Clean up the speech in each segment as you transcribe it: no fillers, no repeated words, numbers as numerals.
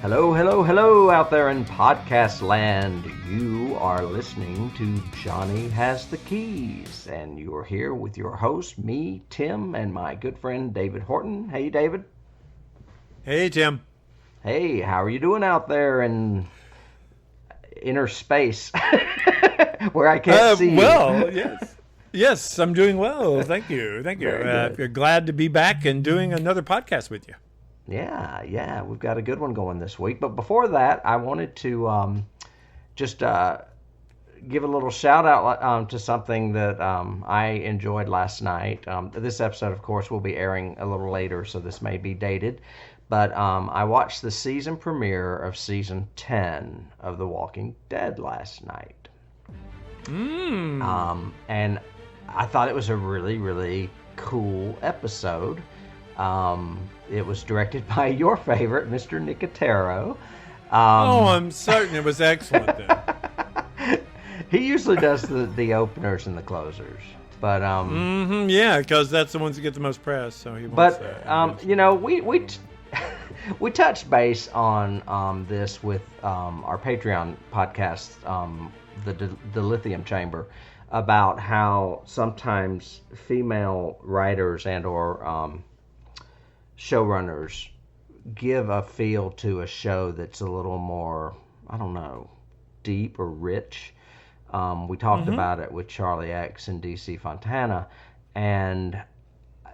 Hello, hello, hello out there in podcast land. You are listening to Johnny Has the Keys, and you are here with your host, me, Tim, and my good friend David Horton. Hey, David. Hey, Tim. Hey, how are you doing out there in inner space where I can't see Well, you? yes. Yes, I'm doing well. Thank you. Thank you. Very good. Glad to be back and doing another podcast with you. Yeah, we've got a good one going this week. But before that, I wanted to just give a little shout out to something that I enjoyed last night. This episode, of course, will be airing a little later, so this may be dated. But I watched the season premiere of season 10 of The Walking Dead last night. And I thought it was a really, really cool episode. It was directed by your favorite, Mr. Nicotero. I'm certain it was excellent then. He usually does the openers and the closers, but Yeah, because that's the ones that get the most press. So he wants but that. you know, we touched base on this with our Patreon podcast, the Lithium Chamber, about how sometimes female writers and or showrunners give a feel to a show that's a little more, I don't know, deep or rich. We talked about it with Charlie X and DC Fontana, and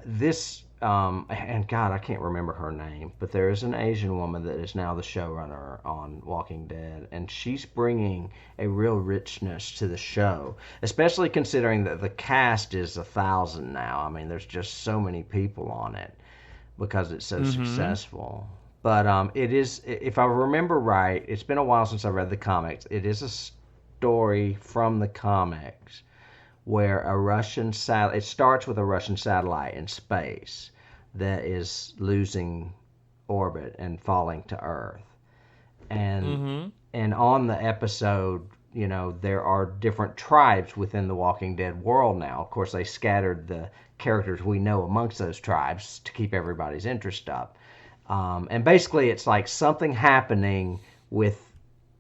this, and God, I can't remember her name, but there is an Asian woman that is now the showrunner on Walking Dead, and she's bringing a real richness to the show, especially considering that the cast is 1,000 now. I mean, there's just so many people on it because it's so successful. But it is, if I remember right, it's been a while since I read the comics. It is a story from the comics where it starts with a Russian satellite in space that is losing orbit and falling to Earth. And on the episode, you know, there are different tribes within the Walking Dead world now. Of course, they scattered the characters we know amongst those tribes to keep everybody's interest up. And basically, it's like something happening with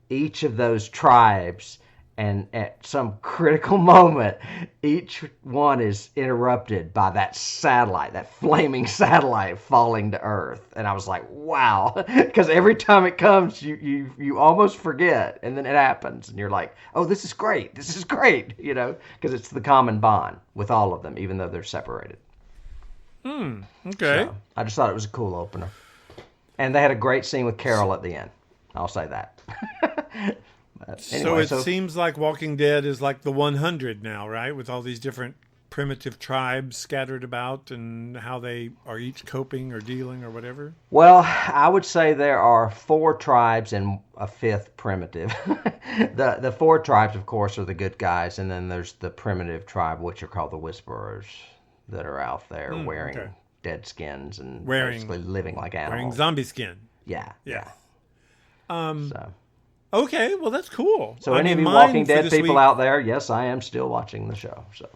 each of those tribes, and at some critical moment, each one is interrupted by that satellite, that flaming satellite falling to Earth. And I was like, wow. Because every time it comes, you almost forget, and then it happens, and you're like, oh, this is great, you know, because it's the common bond with all of them, even though they're separated. Okay. So I just thought it was a cool opener. And they had a great scene with Carol at the end. I'll say that. Anyway, so it seems like Walking Dead is like the 100 now, right? With all these different primitive tribes scattered about and how they are each coping or dealing or whatever. Well, I would say there are 4 tribes and a 5th primitive. The 4 tribes, of course, are the good guys, and then there's the primitive tribe, which are called the Whisperers, that are out there wearing dead skins and basically living like animals. Wearing zombie skin. Yeah. So. Okay, well, that's cool. So any of you Walking Dead people out there, yes, I am still watching the show. So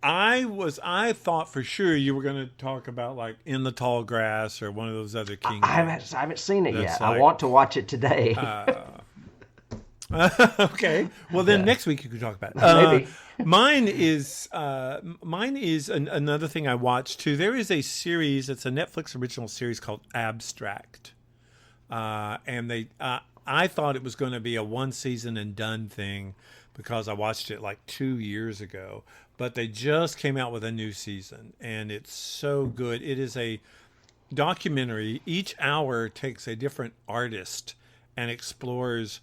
I thought for sure you were going to talk about like In the Tall Grass or one of those other kingdoms. I haven't seen it yet. Like, I want to watch it today. Okay. Well, then next week you can talk about it. Maybe. Mine is another thing I watched too. There is a series. It's a Netflix original series called Abstract, and I thought it was going to be a one season and done thing because I watched it like 2 years ago. But they just came out with a new season, and it's so good. It is a documentary. Each hour takes a different artist and explores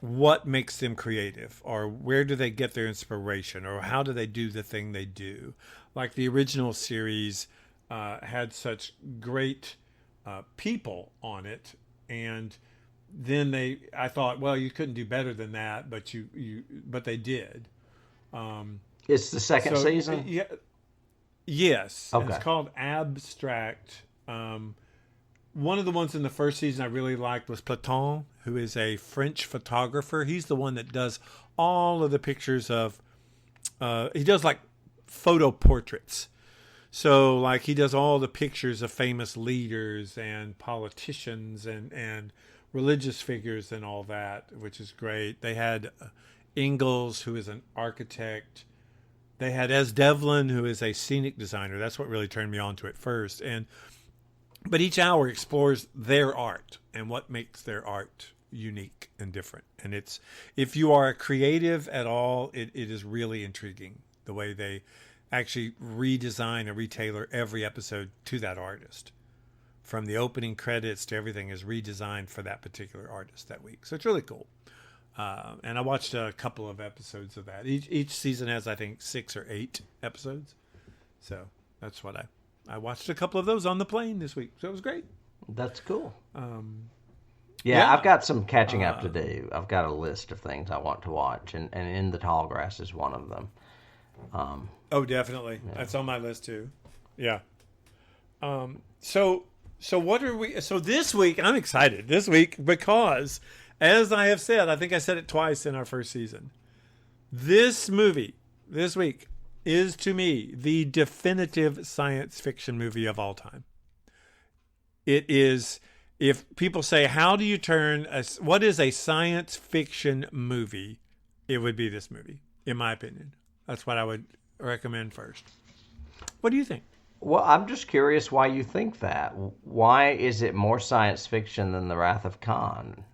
what makes them creative, or where do they get their inspiration, or how do they do the thing they do. Like the original series had such great people on it, and then I thought, well, you couldn't do better than that, but they did. It's the second season? Yeah. Yes. Okay. It's called Abstract. One of the ones in the first season I really liked was Platon, who is a French photographer. He's the one that does all of the pictures of, he does like photo portraits. So like he does all the pictures of famous leaders and politicians and religious figures and all that, which is great. They had Ingalls, who is an architect. They had Es Devlin, who is a scenic designer. That's what really turned me on to it first. But each hour explores their art and what makes their art unique and different. And it's, if you are a creative at all, it is really intriguing the way they actually redesign and retailor every episode to that artist. From the opening credits to everything is redesigned for that particular artist that week. So it's really cool. And I watched a couple of episodes of that. Each season has, I think, 6 or 8 episodes. So that's what I watched a couple of those on the plane this week. So it was great. That's cool. I've got some catching up to do. I've got a list of things I want to watch, and In the Tall Grass is one of them. Oh, definitely. Yeah. That's on my list too. Yeah. So what are we? So this week, I'm excited. This week because, as I have said, I think I said it twice in our first season. This movie this week is to me the definitive science fiction movie of all time. It is. If people say, how do you turn what is a science fiction movie? It would be this movie, in my opinion. That's what I would recommend first. What do you think? Well, I'm just curious why you think that. Why is it more science fiction than The Wrath of Khan?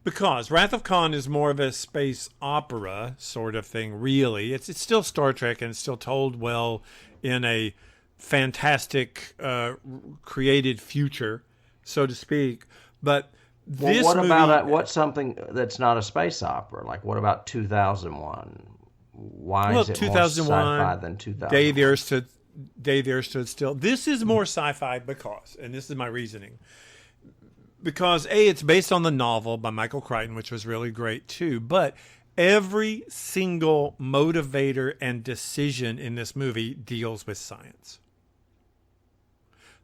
Because Wrath of Khan is more of a space opera sort of thing, really. It's still Star Trek, and it's still told well in a fantastic created future, so to speak. But this what movie, about what's something that's not a space opera? Like what about 2001? Why is it 2001, more sci-fi than 2001? Day the Earth Stood Still. This is more sci-fi because, and this is my reasoning, because it's based on the novel by Michael Crichton, which was really great too, but every single motivator and decision in this movie deals with science.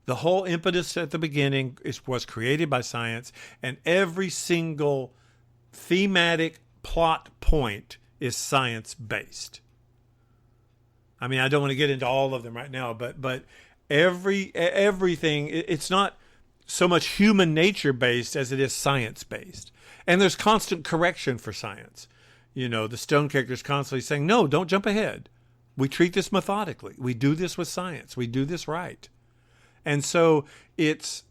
The whole impetus at the beginning was created by science, and every single thematic plot point is science-based. I mean, I don't want to get into all of them right now, but everything, it's not so much human nature-based as it is science-based. And there's constant correction for science. You know, the Stone character is constantly saying, no, don't jump ahead. We treat this methodically. We do this with science. We do this right. And so it's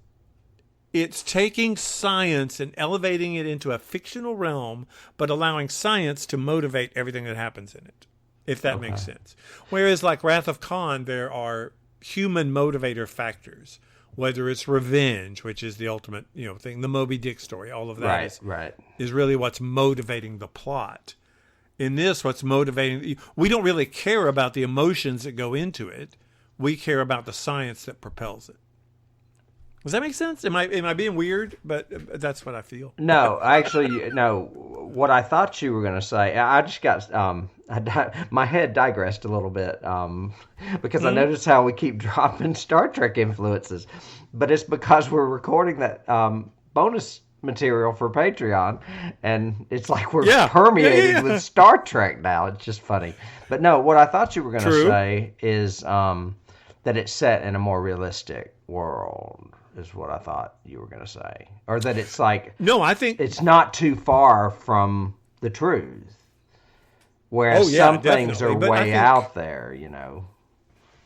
taking science and elevating it into a fictional realm, but allowing science to motivate everything that happens in it, if that makes sense. Whereas like Wrath of Khan, there are human motivator factors, whether it's revenge, which is the ultimate, thing, the Moby Dick story, all of that is really what's motivating the plot. In this, what's motivating, we don't really care about the emotions that go into it. We care about the science that propels it. Does that make sense? Am I being weird? But that's what I feel. No, actually, no. What I thought you were going to say, I just got my head digressed a little bit because I noticed how we keep dropping Star Trek influences, but it's because we're recording that bonus material for Patreon, and it's like we're permeated with Star Trek now. It's just funny. But no, what I thought you were going to say is that it's set in a more realistic world. Is what I thought you were going to say. Or that it's like... No, I think... It's not too far from the truth. Whereas some things are way out there,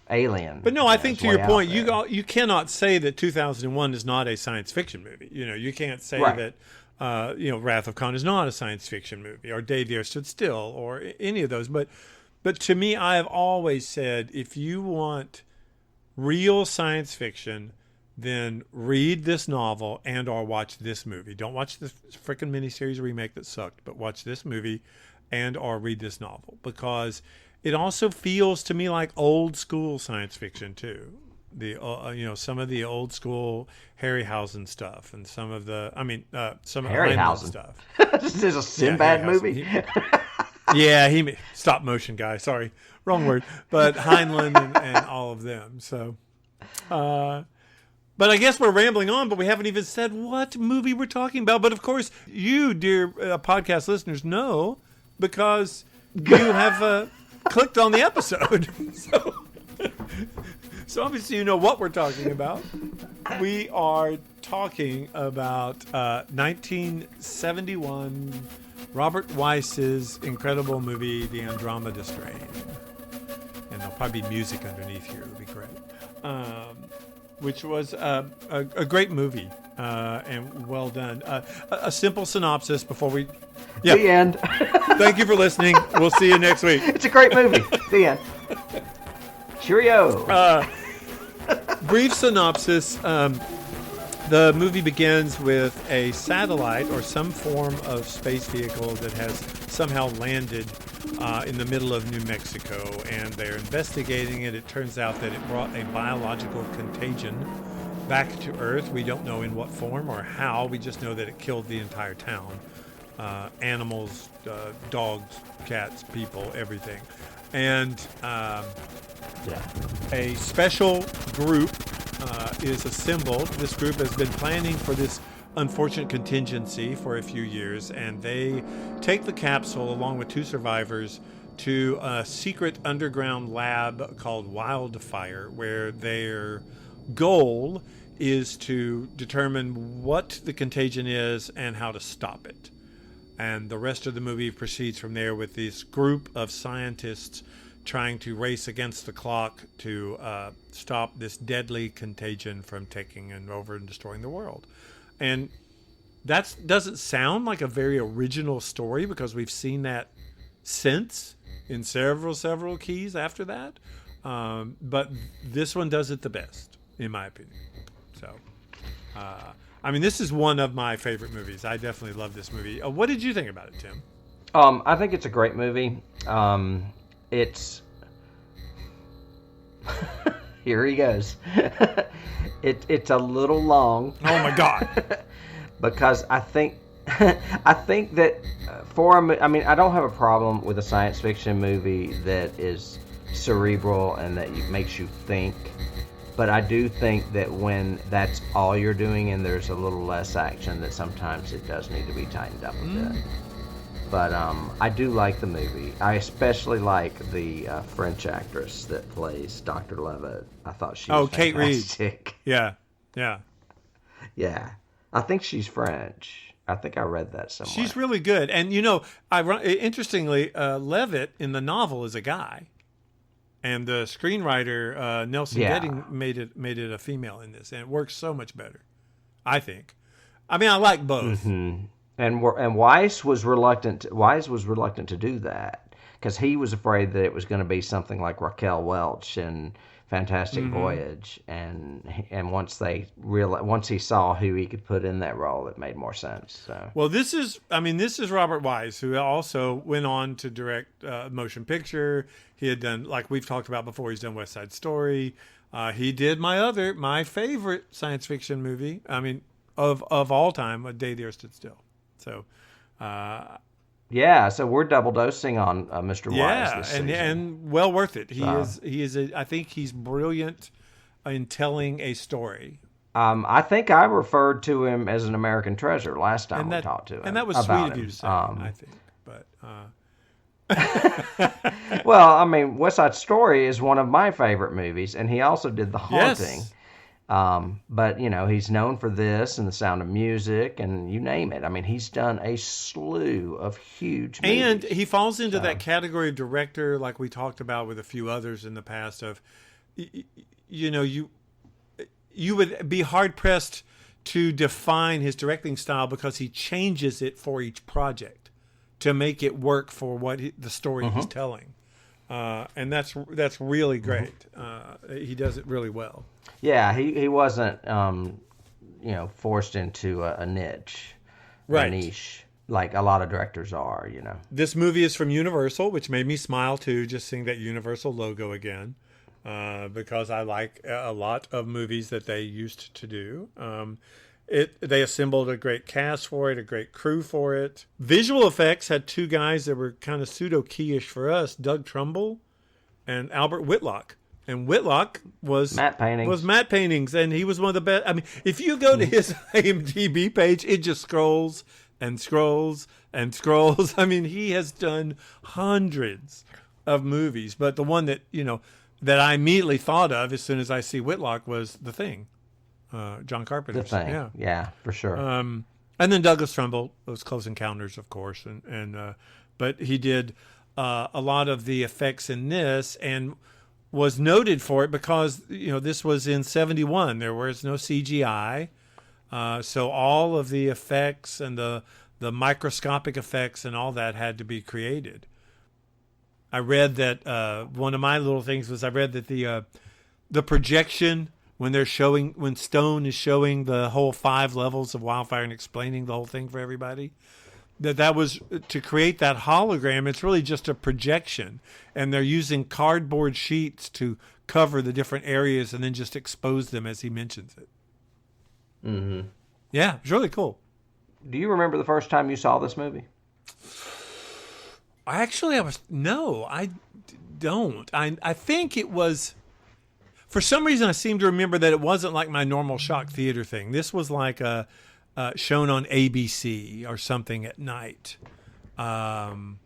Alien. But no, I think to your point, you cannot say that 2001 is not a science fiction movie. You can't say that, Wrath of Khan is not a science fiction movie, or Day the Earth Stood Still, or any of those. But to me, I have always said, if you want real science fiction, then read this novel and or watch this movie. Don't watch the freaking miniseries remake that sucked, but watch this movie and or read this novel, because it also feels to me like old school science fiction too. The some of the old school Harryhausen stuff, and some of the some Harryhausen stuff. This is a Sinbad movie. He stop motion guy. Sorry, wrong word. But Heinlein and all of them. So. But I guess we're rambling on, but we haven't even said what movie we're talking about. But of course, you, dear podcast listeners, know, because you have clicked on the episode. So So obviously you know what we're talking about. We are talking about 1971 Robert Weiss's incredible movie, The Andromeda Strain. And there'll probably be music underneath here. It'll be great. Which was a great movie and well done. A simple synopsis before we... Yeah. The end. Thank you for listening. We'll see you next week. It's a great movie. The end. Cheerio. Brief synopsis. The movie begins with a satellite or some form of space vehicle that has somehow landed in the middle of New Mexico, and they're investigating it. It turns out that it brought a biological contagion back to Earth. We don't know in what form or how. We just know that it killed the entire town. Animals, dogs, cats, people, everything. And a special group is assembled. This group has been planning for this unfortunate contingency for a few years, and they take the capsule along with 2 survivors to a secret underground lab called Wildfire, where their goal is to determine what the contagion is and how to stop it. And the rest of the movie proceeds from there with this group of scientists trying to race against the clock to stop this deadly contagion from taking over and destroying the world. And that doesn't sound like a very original story, because we've seen that since in several keys after that. But this one does it the best, in my opinion. So, I mean, this is one of my favorite movies. I definitely love this movie. What did you think about it, Tim? I think it's a great movie. It's here he goes. It's a little long. Oh my God! Because I think that I don't have a problem with a science fiction movie that is cerebral and that makes you think. But I do think that when that's all you're doing and there's a little less action, that sometimes it does need to be tightened up a bit. But I do like the movie. I especially like the French actress that plays Dr. Levitt. I thought she was fantastic. Kate Reid. Yeah. Yeah. I think she's French. I think I read that somewhere. She's really good. And, interestingly, Levitt in the novel is a guy. And the screenwriter, Nelson Getting, made it a female in this. And it works so much better, I think. I mean, I like both. Mm-hmm. And Weiss was reluctant to do that, because he was afraid that it was going to be something like Raquel Welch in Fantastic Voyage, and once he saw who he could put in that role, it made more sense. So. Well, this is Robert Weiss, who also went on to direct motion picture. He had done, like we've talked about before, he's done West Side Story. He did my favorite science fiction movie. I mean, of all time, A Day the Earth Stood Still. So, so we're double dosing on Mr. Weiss this season. and well worth it. He is. I think he's brilliant in telling a story. I think I referred to him as an American treasure last time we talked to him, and that was sweet of you to say. I think, but. Well, I mean, West Side Story is one of my favorite movies, and he also did The Haunting. Yes. But he's known for this and The Sound of Music and you name it. I mean, he's done a slew of huge movies. And he falls into that category of director, like we talked about with a few others in the past, of, you would be hard pressed to define his directing style, because he changes it for each project to make it work for what the story he's telling. And that's really great. He does it really well. Yeah, he wasn't, forced into a niche, a niche, like a lot of directors are, This movie is from Universal, which made me smile, too, just seeing that Universal logo again, because I like a lot of movies that they used to do. They assembled a great cast for it, a great crew for it. Visual effects had 2 guys that were kind of pseudo-keyish for us, Doug Trumbull and Albert Whitlock. And Whitlock was matte paintings, and he was one of the best. I mean, if you go to his IMDb page, it just scrolls and scrolls and scrolls. I mean, he has done hundreds of movies, but the one that that I immediately thought of as soon as I see Whitlock was The Thing, John The Carpenter's. Thing. Yeah, for sure. And then Douglas Trumbull was Close Encounters, of course, but he did a lot of the effects in this and was noted for it because this was in '71. There was no CGI, so all of the effects and the microscopic effects and all that had to be created. I read that one of my little things was I read that the projection when Stone is showing the whole 5 levels of Wildfire and explaining the whole thing for everybody, that was to create that hologram. It's really just a projection, and they're using cardboard sheets to cover the different areas and then just expose them as he mentions it. Mm-hmm. Yeah, it's really cool. Do you remember the first time you saw this movie? I don't. I think it was, for some reason I seem to remember that it wasn't like my normal shock theater thing. This was like shown on ABC or something at night. And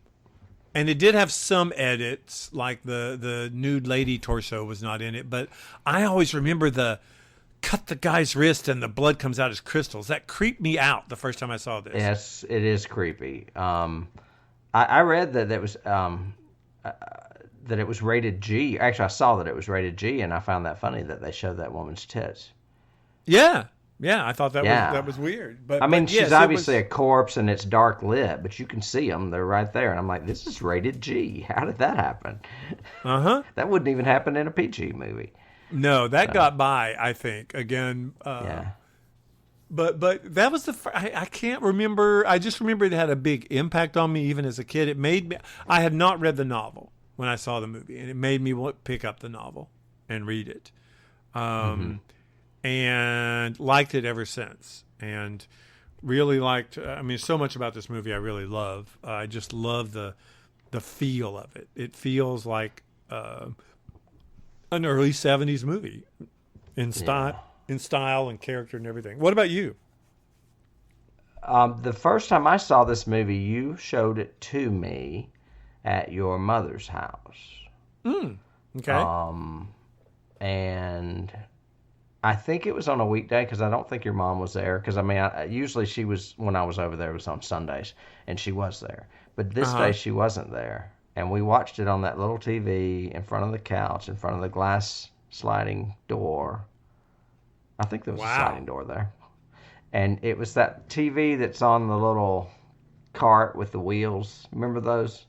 it did have some edits, like the nude lady torso was not in it, but I always remember the cut the guy's wrist and the blood comes out as crystals. That creeped me out the first time I saw this. Yes, it is creepy. I read that it was rated G. Actually, I saw that it was rated G, and I found that funny that they showed that woman's tits. Yeah, I thought that was weird. But I mean, but she's yes, obviously a corpse, and it's dark lit, but you can see them; they're right there. And I'm like, this is rated G. How did that happen? That wouldn't even happen in a PG movie. No, that got by. I think again. Yeah. But that was I can't remember. I just remember it had a big impact on me even as a kid. It made me. I had not read the novel when I saw the movie, and it made me pick up the novel and read it, and liked it ever since. And really liked. I mean, so much about this movie I really love. I just love the feel of it. It feels like an early '70s movie in style. Yeah. In style and character and everything. What about you? The first time I saw this movie, you showed it to me at your mother's house. Okay. And I think it was on a weekday because I don't think your mom was there. Because I mean, usually she was when I was over there. It was on Sundays, and she was there. But this day she wasn't there, and we watched it on that little TV in front of the couch, in front of the glass sliding door. I think there was a sliding door there. And it was that TV that's on the little cart with the wheels. Remember those?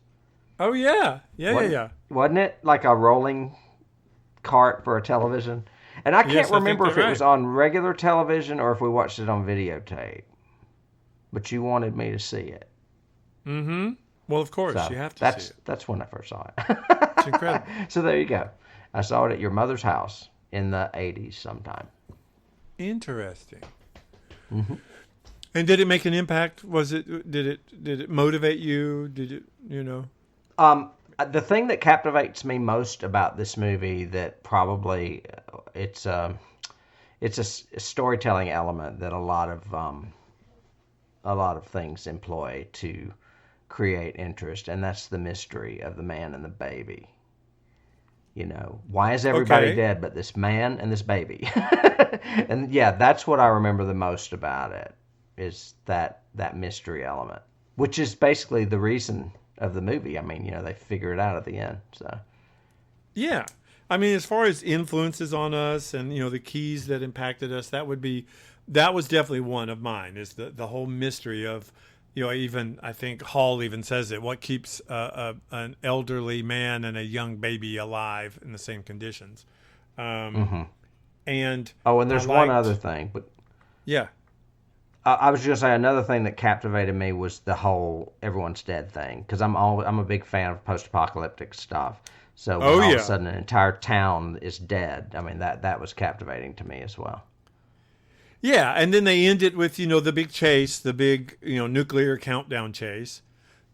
Oh, yeah. Yeah. Wasn't it like a rolling cart for a television? And I can't remember if it was on regular television or if we watched it on videotape. But you wanted me to see it. Mm-hmm. Well, of course, you have to see it. That's when I first saw it. It's incredible. So there you go. I saw it at your mother's house in the 80s sometime. Interesting. Mm-hmm. And did it make an impact? Did it motivate you? Did it, The thing that captivates me most about this movie that probably it's a storytelling element that a lot of things employ to create interest, and that's the mystery of the man and the baby. Why is everybody dead but this man and this baby? And yeah, that's what I remember the most about it, is that mystery element, which is basically the reason of the movie. I mean, they figure it out at the end. So yeah, I mean, as far as influences on us and the keys that impacted us, that was definitely one of mine, is the whole mystery of even I think Hall even says it. What keeps an elderly man and a young baby alive in the same conditions? And there's one other thing, but yeah, I was just gonna say another thing that captivated me was the whole everyone's dead thing, because I'm a big fan of post-apocalyptic stuff. So when all of a sudden an entire town is dead, I mean that was captivating to me as well. Yeah, and then they end it with, the big chase, the big, nuclear countdown chase.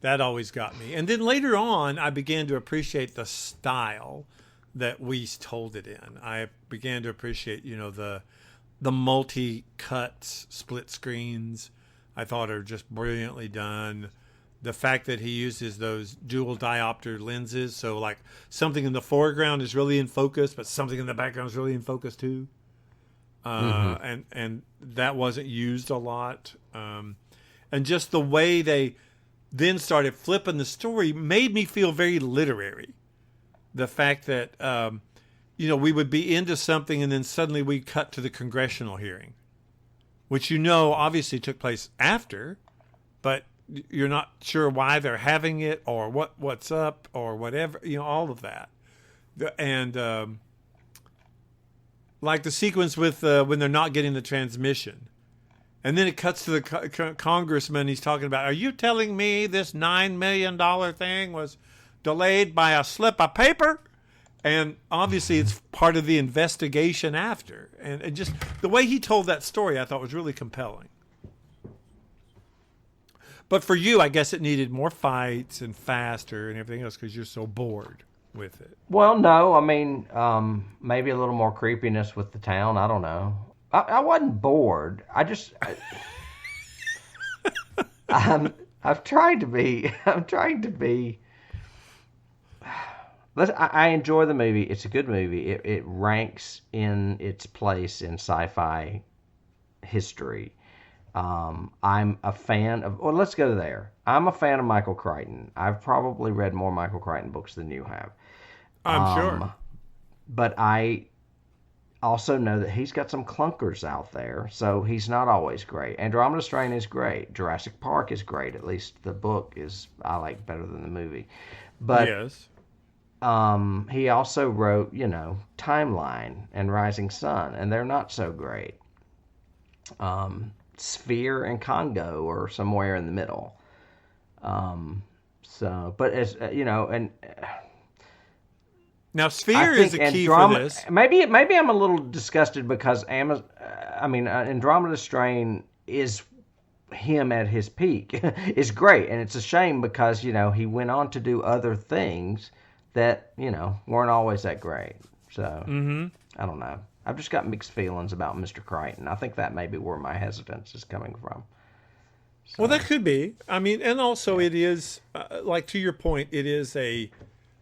That always got me. And then later on, I began to appreciate the style that Weiss told it in. I began to appreciate, the multi-cuts, split screens. I thought are just brilliantly done. the fact that he uses those dual diopter lenses, so like something in the foreground is really in focus, but something in the background is really in focus too. And that wasn't used a lot. And just the way they then started flipping the story made me feel very literary. The fact that, we would be into something and then suddenly we cut to the congressional hearing, which, obviously took place after, but you're not sure why they're having it or what's up or whatever, all of that. And like the sequence with when they're not getting the transmission. And then it cuts to the congressman. He's talking about, are you telling me this $9 million thing was delayed by a slip of paper? And obviously it's part of the investigation after. And just the way he told that story, I thought was really compelling. But for you, I guess it needed more fights and faster and everything else because you're so bored with it. Well, no, I mean, maybe a little more creepiness with the town. I don't know. I wasn't bored. I'm trying to be. I enjoy the movie. It's a good movie. It ranks in its place in sci-fi history. I'm a fan of. Well, let's go there. I'm a fan of Michael Crichton. I've probably read more Michael Crichton books than you have. I'm sure. But I also know that he's got some clunkers out there, so he's not always great. Andromeda Strain is great. Jurassic Park is great. At least the book is I like better than the movie. But yes. He also wrote, Timeline and Rising Sun, and they're not so great. Sphere and Congo or somewhere in the middle. But as and now Sphere is a key for this. Maybe I'm a little disgusted because Andromeda Strain is him at his peak. It's great, and it's a shame because he went on to do other things that weren't always that great. So I don't know. I've just got mixed feelings about Mr. Crichton. I think that may be where my hesitance is coming from. So. Well, that could be. I mean, and also it is, like to your point, it is a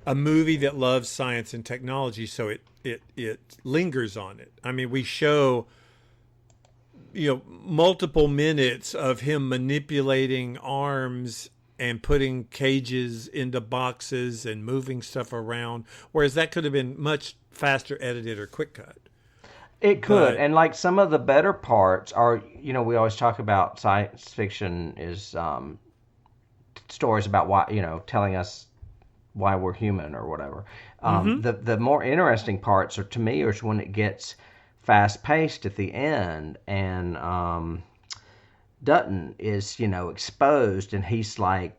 movie that loves science and technology, so it lingers on it. I mean, we show, multiple minutes of him manipulating arms and putting cages into boxes and moving stuff around, whereas that could have been much faster edited or quick cut. It could, and like some of the better parts are, we always talk about science fiction is stories about why, telling us why we're human or whatever. The more interesting parts to me is when it gets fast paced at the end, and Dutton is, exposed, and he's like,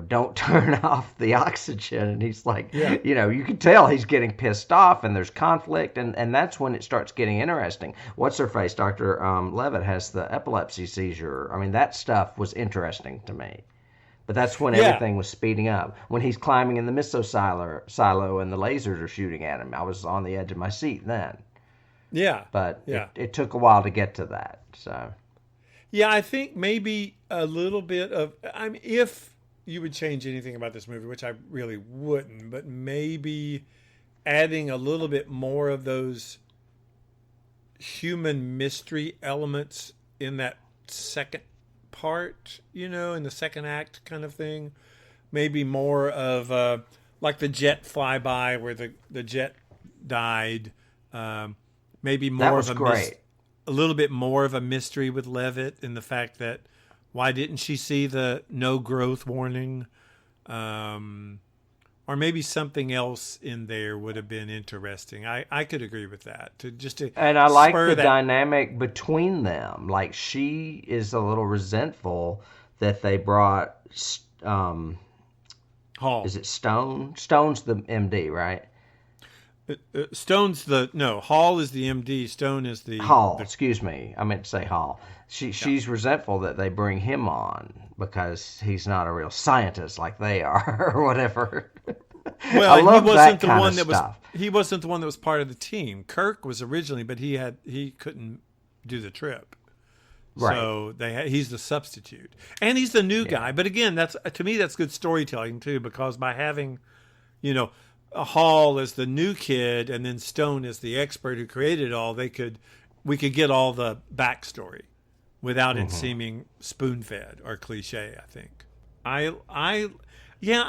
don't turn off the oxygen. And he's like, you can tell he's getting pissed off and there's conflict. And that's when it starts getting interesting. What's her face? Dr. Levitt has the epilepsy seizure. I mean, that stuff was interesting to me. But that's when everything was speeding up. When he's climbing in the miso silo and the lasers are shooting at him, I was on the edge of my seat then. Yeah. But it took a while to get to that. So. Yeah, I think maybe a little bit of, if you would change anything about this movie, which I really wouldn't, but maybe adding a little bit more of those human mystery elements in that second part, in the second act kind of thing. Maybe more of like the jet flyby where the jet died. Maybe more of a little bit more of a mystery with Levitt in the fact that why didn't she see the no growth warning? Or maybe something else in there would have been interesting. I could agree with that. And I like the dynamic between them. Like she is a little resentful that they brought Hall. Is it Stone? Stone's the MD, right? Hall is the MD. Stone is the Hall. Excuse me, I meant to say Hall. She's resentful that they bring him on because he's not a real scientist like they are, or whatever. Well, he wasn't the one that was part of the team. Kirk was originally, but he couldn't do the trip. Right. So he's the substitute, and he's the new guy. But again, that's to me that's good storytelling too, because by having, you know, a Hall as the new kid and then Stone as the expert who created it all, we could get all the backstory without it seeming spoon-fed or cliche. I think I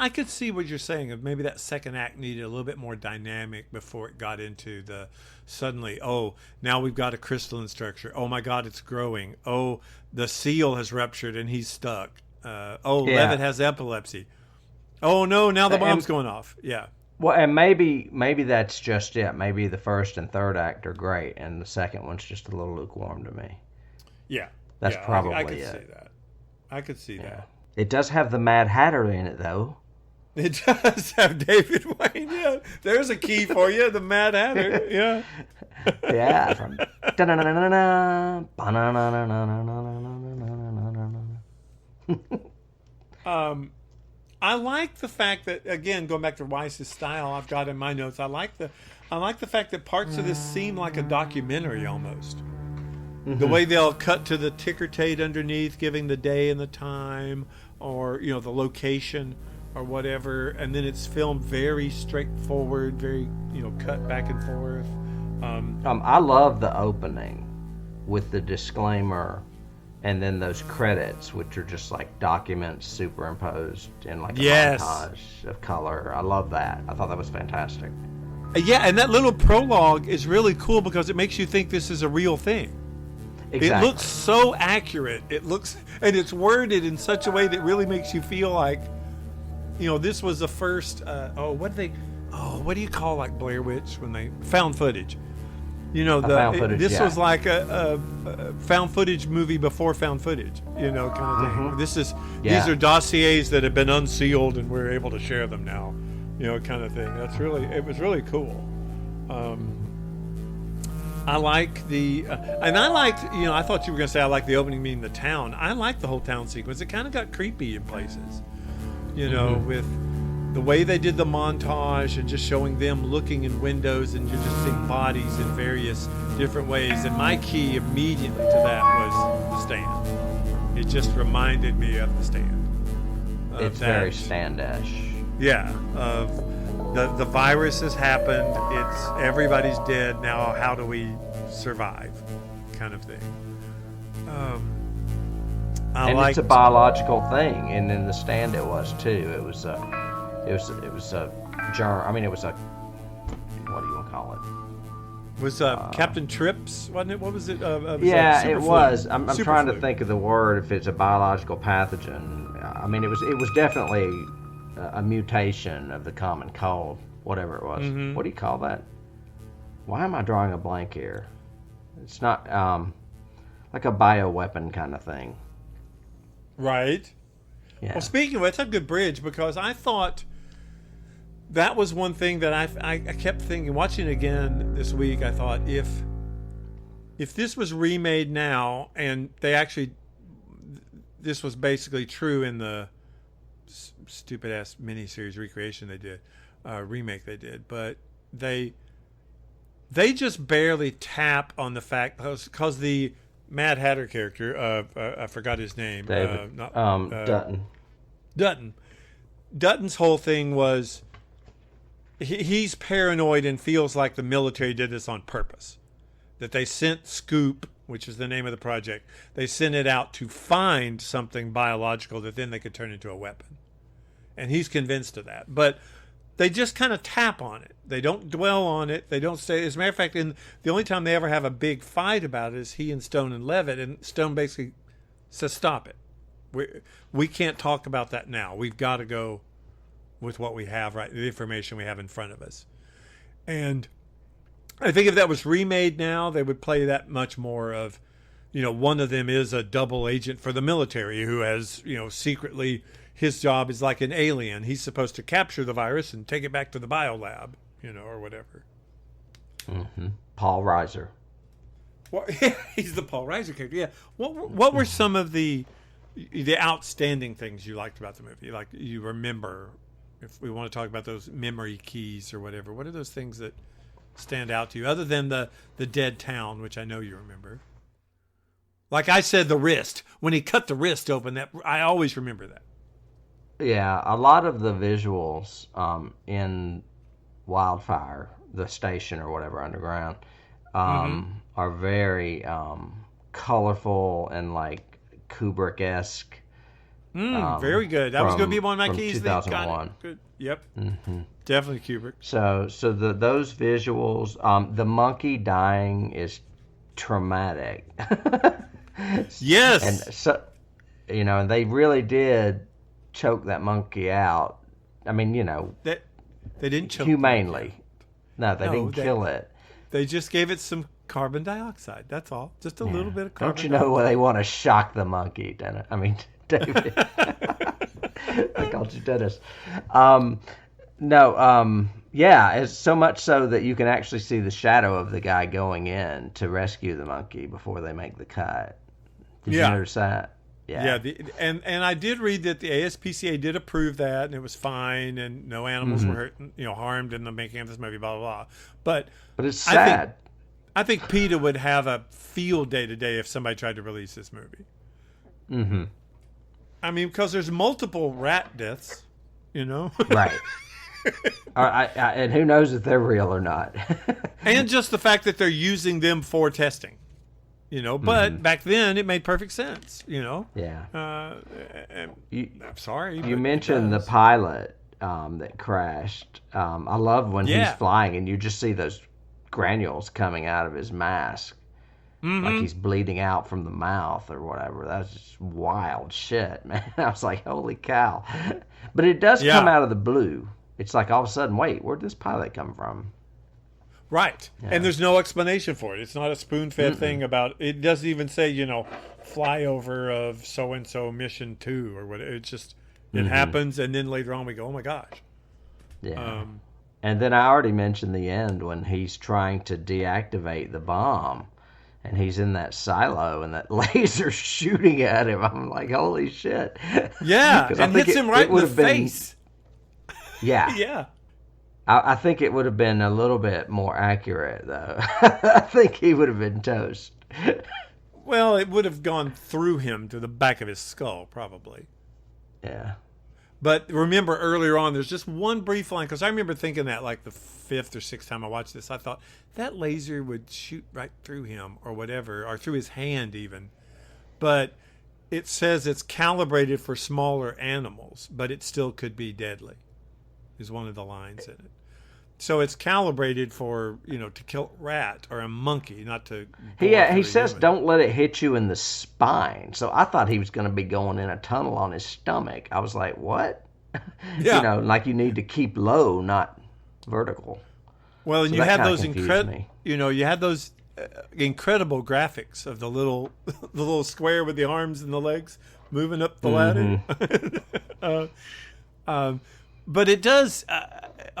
could see what you're saying. Of maybe that second act needed a little bit more dynamic before it got into the suddenly. Oh, now we've got a crystalline structure. Oh my God, it's growing. Oh, the seal has ruptured and he's stuck. Levitt has epilepsy. Oh no, now the bomb's going off. Yeah. Well, and maybe that's just it. Maybe the first and third act are great, and the second one's just a little lukewarm to me. Yeah. That's probably I could it. see that. I could see that. It does have the Mad Hatter in it, though. It does have David Wayne. Yeah, there's a key for you, the Mad Hatter. Yeah. Yeah. From I like the fact that, again, going back to Weiss's style, I've got in my notes. I like the fact that parts of this seem like a documentary almost. The way they'll cut to the ticker tape underneath, giving the day and the time, or the location, or whatever, and then it's filmed very straightforward, very cut back and forth. I love the opening with the disclaimer, and then those credits, which are just like documents superimposed in like a montage of color. I love that. I thought that was fantastic. Yeah, and that little prologue is really cool because it makes you think this is a real thing. Exactly. It looks so accurate. And it's worded in such a way that really makes you feel like, this was the first. What do you call like Blair Witch when they found footage? Found footage, this was like a found footage movie before found footage, kind of thing. These are dossiers that have been unsealed and we're able to share them now, kind of thing. It was really cool. I like I thought you were going to say I like the opening meeting the town. I like the whole town sequence. It kind of got creepy in places, with the way they did the montage and just showing them looking in windows and you're just seeing bodies in various different ways. And my key immediately to that was The Stand. It just reminded me of The Stand. It's very Stand-ish. Yeah. The virus has happened. Everybody's dead now. How do we survive? Kind of thing. It's a biological thing, and in The Stand it was too. It was a germ. I mean, it was a, what do you want to call it? Was Captain Trips, wasn't it? What was it? It was. I'm trying to think of the word. If it's a biological pathogen, I mean, it was definitely a mutation of the common cold, whatever it was. What do you call that? Why am I drawing a blank here? It's not like a bioweapon kind of thing. Right. Yeah. Well, speaking of it, it's a good bridge because I thought that was one thing that I kept thinking, watching it again this week, I thought if this was remade now and this was basically true in the stupid ass miniseries recreation they did, remake they did, but they just barely tap on the fact because the Mad Hatter character, I forgot his name, David, Dutton. Dutton's whole thing was he's paranoid and feels like the military did this on purpose. That they sent Scoop, which is the name of the project, they sent it out to find something biological that then they could turn into a weapon. And he's convinced of that. But they just kind of tap on it. They don't dwell on it. They don't stay. As a matter of fact, the only time they ever have a big fight about it is he and Stone and Levitt. And Stone basically says, stop it. We can't talk about that now. We've got to go with what we have, right? The information we have in front of us. And I think if that was remade now, they would play that much more of, one of them is a double agent for the military who has, secretly, his job is like an alien. He's supposed to capture the virus and take it back to the biolab, or whatever. Mm-hmm. Paul Reiser. Well, he's the Paul Reiser character. Yeah. What were some of the outstanding things you liked about the movie? Like you remember, if we want to talk about those memory keys or whatever, what are those things that stand out to you other than the dead town, which I know you remember? Like I said, the wrist. When he cut the wrist open, that I always remember that. Yeah, a lot of the visuals in Wildfire, the station or whatever underground, are very colorful and like Kubrick-esque. Very good. That was going to be one of my from keys. 2001. Good. Yep. Definitely Kubrick. So those visuals, the monkey dying is traumatic. Yes. And so, and they really did choke that monkey out. I mean, They didn't choke humanely. No, they didn't they- kill it. They just gave it some carbon dioxide. That's all. Just a little bit of carbon Don't you know why they want to shock the monkey, Dennis? I mean, David. I called you Dennis. No, yeah, it's so much so that you can actually see the shadow of the guy going in to rescue the monkey before they make the cut. Did you notice that? Yeah, and I did read that the ASPCA did approve that, and it was fine, and no animals were hurt, harmed in the making of this movie, blah blah blah. But it's sad. I think PETA would have a field day today if somebody tried to release this movie. Mm-hmm. I mean, because there's multiple rat deaths, Right. And who knows if they're real or not. And just the fact that they're using them for testing. But back then it made perfect sense, Yeah. I'm sorry. You mentioned the pilot that crashed. I love when he's flying and you just see those granules coming out of his mask. Like he's bleeding out from the mouth or whatever. That's just wild shit, man. I was like, holy cow. But it does come out of the blue. It's like all of a sudden, wait, where'd this pilot come from? Right. Yeah. And there's no explanation for it. It's not a spoon-fed thing about, it doesn't even say, flyover of so-and-so mission 2 or whatever. It's just, it happens, and then later on we go, oh my gosh. Yeah. And then I already mentioned the end when he's trying to deactivate the bomb. And he's in that silo and that laser's shooting at him. I'm like, holy shit. Yeah, and hits him right in the face. Yeah. Yeah. I think it would have been a little bit more accurate, though. I think he would have been toast. Well, it would have gone through him to the back of his skull, probably. Yeah. But remember earlier on, there's just one brief line, because I remember thinking that like the 5th or 6th time I watched this, I thought that laser would shoot right through him or whatever, or through his hand even. But it says it's calibrated for smaller animals, but it still could be deadly, is one of the lines in it. So it's calibrated for, to kill a rat or a monkey, not to... He says don't let it hit you in the spine. So I thought he was going to be going in a tunnel on his stomach. I was like, what? Yeah. Like you need to keep low, not vertical. Well, and so you had those you had those incredible graphics of the little square with the arms and the legs moving up the ladder. But it does.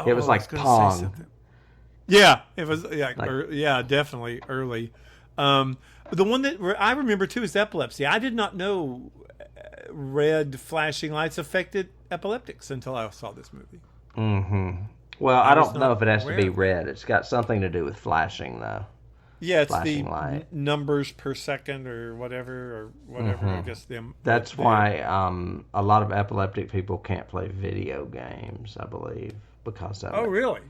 It was like Pong. Yeah, it was. Yeah, definitely early. The one that I remember too is epilepsy. I did not know red flashing lights affected epileptics until I saw this movie. Mm-hmm. Well, I don't know if it has to be red. It's got something to do with flashing, though. Yeah, it's the numbers per second or whatever. I guess them. That's why a lot of epileptic people can't play video games, I believe, because of it. Oh, really?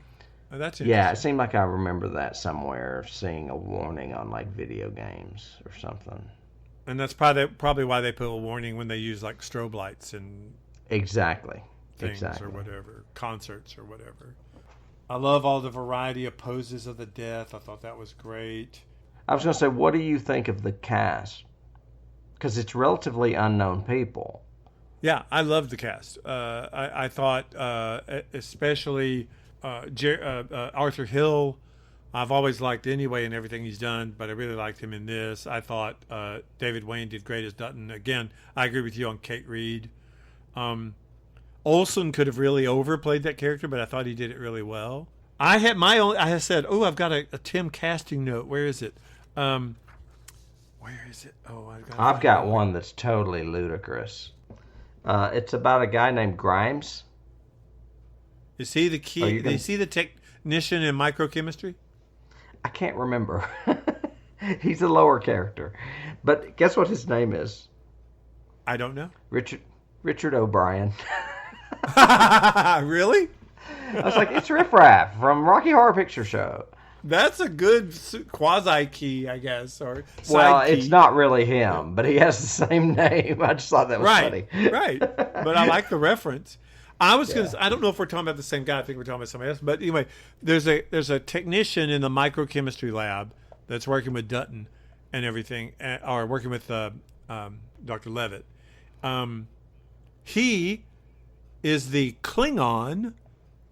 Oh, that's interesting. Yeah, it seemed like I remember that somewhere, seeing a warning on like video games or something. And that's probably why they put a warning when they use like strobe lights and things or whatever, concerts or whatever. I love all the variety of poses of the death. I thought that was great. I was going to say, what do you think of the cast? Because it's relatively unknown people. Yeah, I loved the cast. I thought especially Arthur Hill, I've always liked anyway in everything he's done, but I really liked him in this. I thought David Wayne did great as Dutton. Again, I agree with you on Kate Reed. Olsen could have really overplayed that character, but I thought he did it really well. I had said, I've got a Tim casting note. Where is it? Where is it? I've got one that's totally ludicrous. It's about a guy named Grimes. Is he the key? Is he the technician in microchemistry? I can't remember. He's a lower character. But guess what his name is? I don't know. Richard O'Brien. Really? I was like, it's Riff Raff from Rocky Horror Picture Show. That's a good quasi key, I guess, or side Well, key. it's not really him, but he has the same name. I just thought that was funny. Right. But I like the reference. I was gonna. I don't know if we're talking about the same guy. I think we're talking about somebody else. But anyway, there's a technician in the microchemistry lab that's working with Dutton and everything, or working with Dr. Levitt. He is the Klingon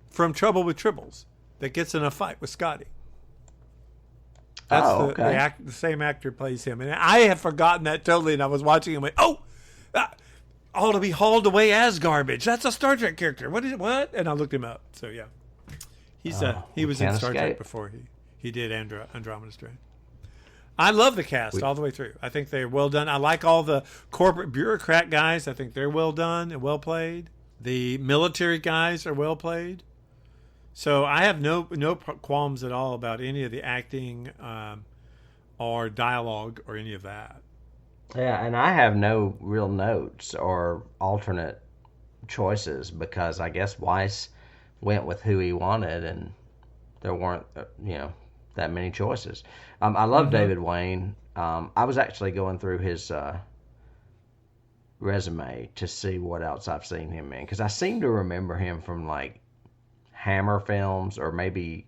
from Trouble with Tribbles that gets in a fight with Scotty. That's the same actor plays him. And I have forgotten that totally, and I was watching and went, all to be hauled away as garbage. That's a Star Trek character. What is it? What? And I looked him up. So, yeah. He was in Star Trek before he did Andromeda Strain. I love the cast all the way through. I think they're well done. I like all the corporate bureaucrat guys. I think they're well done and well played. The military guys are well played. So I have no qualms at all about any of the acting or dialogue or any of that. Yeah, and I have no real notes or alternate choices because I guess Weiss went with who he wanted, and there weren't that many choices. I love David Wayne. I was actually going through his resume to see what else I've seen him in, because I seem to remember him from like Hammer films or maybe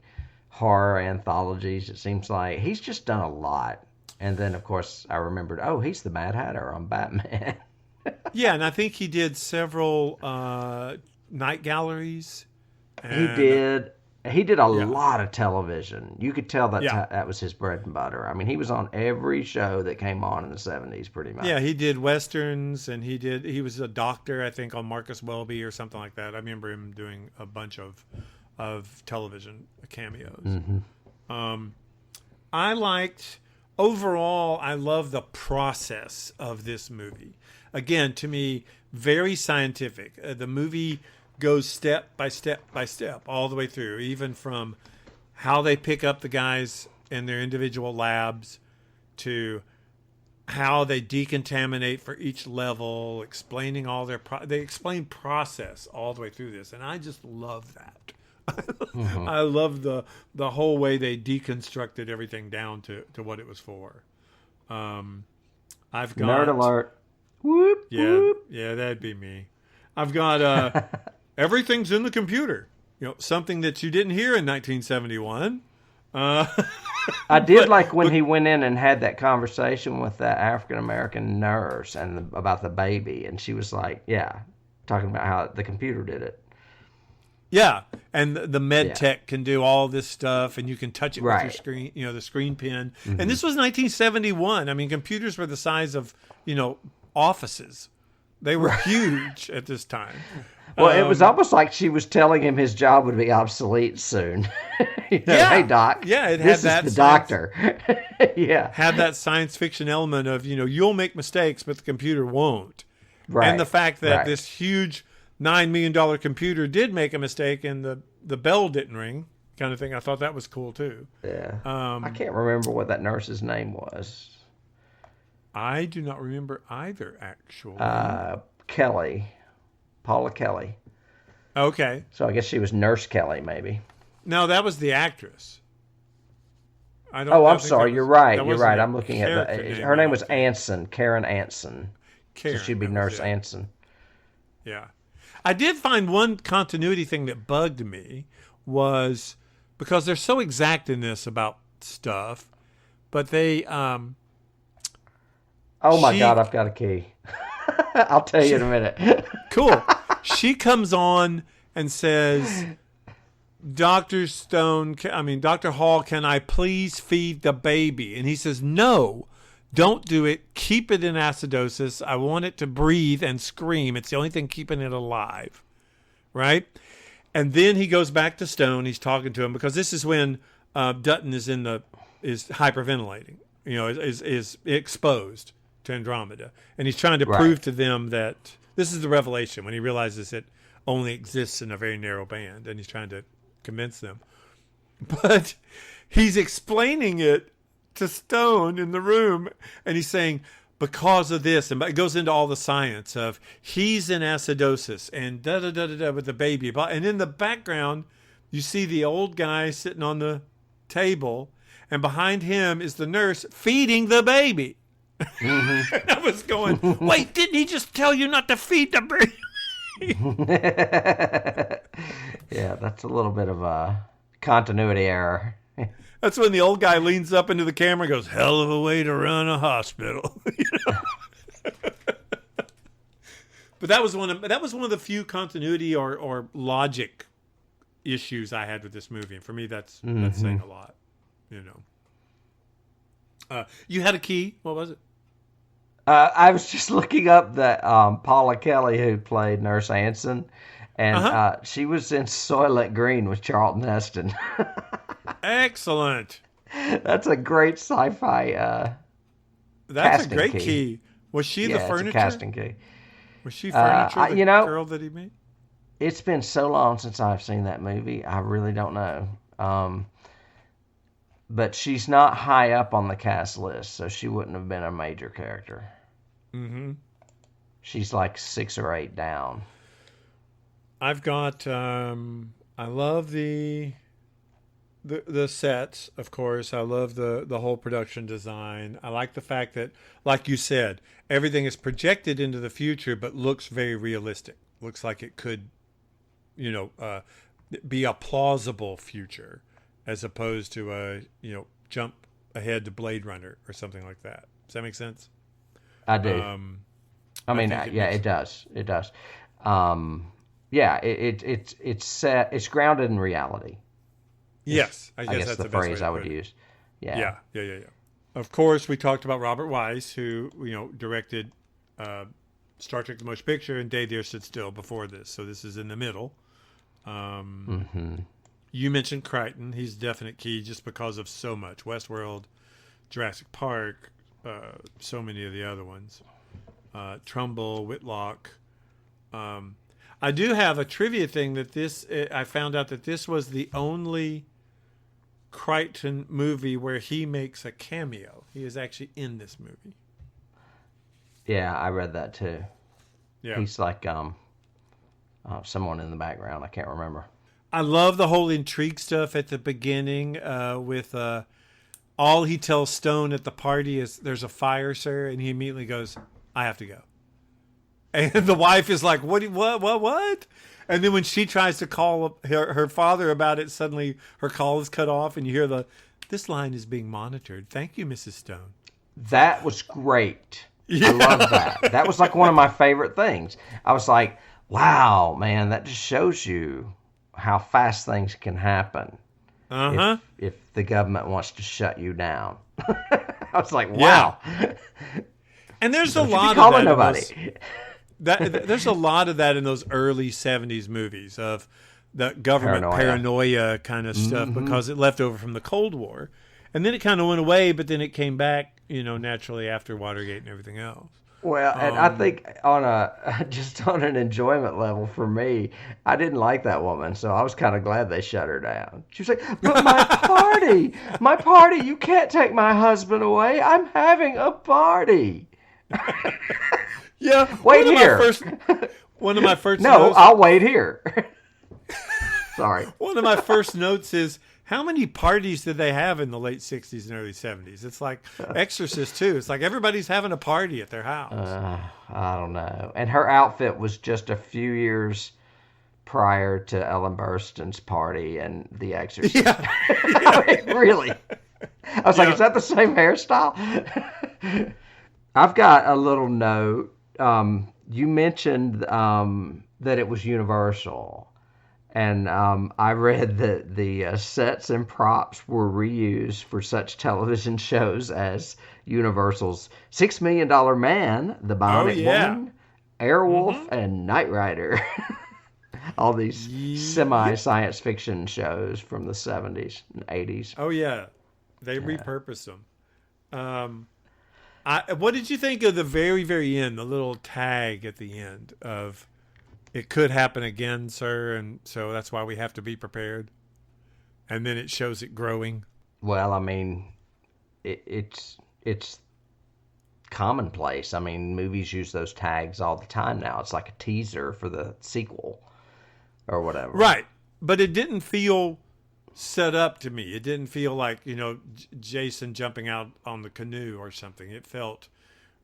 horror anthologies. It seems like he's just done a lot. And then, of course, I remembered, he's the Mad Hatter on Batman. Yeah, and I think he did several night galleries. He did a lot of television. You could tell that was his bread and butter. I mean, he was on every show that came on in the 70s, pretty much. Yeah, he did westerns, and he was a doctor, I think, on Marcus Welby or something like that. I remember him doing a bunch of television cameos. Mm-hmm. Overall, I love the process of this movie. Again, to me, very scientific. The movie goes step by step by step all the way through, even from how they pick up the guys in their individual labs to how they decontaminate for each level, explaining all they explain process all the way through this, and I just love that. Mm-hmm. I love the whole way they deconstructed everything down to what it was for. I've got nerd alert. Whoop, whoop. Yeah, that'd be me. I've got everything's in the computer. Something that you didn't hear in 1971. I did like when he went in and had that conversation with that African American nurse about the baby, and she was like, talking about how the computer did it. Yeah, and the med tech can do all this stuff, and you can touch it with your screen, the screen pen. Mm-hmm. And this was 1971. I mean, computers were the size of, offices. They were huge at this time. Well, it was almost like she was telling him his job would be obsolete soon. Hey, Doc. Yeah, it this had is the doctor. Yeah. Had that science fiction element of, you'll make mistakes, but the computer won't. Right. And the fact that this huge $9 million computer did make a mistake and the bell didn't ring, kind of thing. I thought that was cool too. Yeah. I can't remember what that nurse's name was. I do not remember either, actually. Kelly. Paula Kelly. Okay. So I guess she was Nurse Kelly, maybe. No, that was the actress. I'm sorry. You're right. You're right. I'm looking at her name was Anson. Karen Anson. So she'd be Nurse Anson. Yeah. I did find one continuity thing that bugged me was because they're so exact in this about stuff, but they oh my God, I've got a key. I'll tell you in a minute. Cool. She comes on and says, Dr. Hall, can I please feed the baby? And he says, no, don't do it. Keep it in acidosis. I want it to breathe and scream. It's the only thing keeping it alive. Right? And then he goes back to Stone. He's talking to him because this is when Dutton is hyperventilating, is exposed to Andromeda. And he's trying to prove to them that this is the revelation when he realizes it only exists in a very narrow band. And he's trying to convince them. But he's explaining it to Stone in the room, and he's saying, because of this, and it goes into all the science of he's in acidosis and da da da da da with the baby, and in the background you see the old guy sitting on the table, and behind him is the nurse feeding the baby. Mm-hmm. And I was going, wait, didn't he just tell you not to feed the baby? Yeah, that's a little bit of a continuity error. That's when the old guy leans up into the camera and goes, hell of a way to run a hospital. But that was one of the few continuity or logic issues I had with this movie. And for me, that's saying a lot. You had a key. What was it? I was just looking up that Paula Kelly, who played Nurse Anson, and she was in Soylent Green with Charlton Heston. Excellent. That's a great sci-fi. That's a great key. Was she the furniture? It's a casting key. Was she furniture? The girl that he made. It's been so long since I've seen that movie. I really don't know. But she's not high up on the cast list, so she wouldn't have been a major character. Mm-hmm. She's like 6 or 8 down. I've got. I love the sets, of course. I love the whole production design. I like the fact that, like you said, everything is projected into the future, but looks very realistic. Looks like it could, be a plausible future, as opposed to a jump ahead to Blade Runner or something like that. Does that make sense? I do. It does. It does. It's set. It's grounded in reality. Yes, I guess that's the phrase I would use. Yeah. Of course, we talked about Robert Wise, who directed Star Trek: The Motion Picture and Day the Earth Stood Still before this. So this is in the middle. You mentioned Crichton. He's a definite key just because of so much. Westworld, Jurassic Park, so many of the other ones. Trumbull, Whitlock. I do have a trivia thing that I found out that this was the only Crichton movie where he makes a cameo. He is actually in this movie. Yeah, I read that too. Yeah. He's like someone in the background. I can't remember. I love the whole intrigue stuff at the beginning with all he tells Stone at the party is, "There's a fire, sir," and he immediately goes, "I have to go." And the wife is like, what? And then when she tries to call her father about it, suddenly her call is cut off, and you hear "This line is being monitored. Thank you, Mrs. Stone." That was great. Yeah. I love that. That was like one of my favorite things. I was like, wow, man, that just shows you how fast things can happen if the government wants to shut you down. I was like, wow. Yeah. And there's a lot of that. Nobody. There's a lot of that in those early 70s movies of the government paranoia kind of stuff because it left over from the Cold War. And then it kind of went away, but then it came back, naturally after Watergate and everything else. Well, and I think on an enjoyment level for me, I didn't like that woman, so I was kind of glad they shut her down. She was like, "But my party, you can't take my husband away. I'm having a party." Yeah, wait here. One of my first No, notes, I'll wait here. Sorry. One of my first notes is, how many parties did they have in the late 60s and early 70s? It's like Exorcist too. It's like everybody's having a party at their house. I don't know. And her outfit was just a few years prior to Ellen Burstyn's party and The Exorcist. Yeah. I mean, really. I was like, is that the same hairstyle? I've got a little note. You mentioned that it was Universal. And I read that the sets and props were reused for such television shows as Universal's $6 Million Man, The Bionic Woman, Airwolf, and Knight Rider. All these semi-science fiction shows from the 70s and 80s. Oh, yeah. They repurposed them. What did you think of the very, very end, the little tag at the end of... "It could happen again, sir, and so that's why we have to be prepared." And then it shows it growing. Well, I mean, it's commonplace. I mean, movies use those tags all the time now. It's like a teaser for the sequel or whatever. Right. But it didn't feel set up to me. It didn't feel like, Jason jumping out on the canoe or something. It felt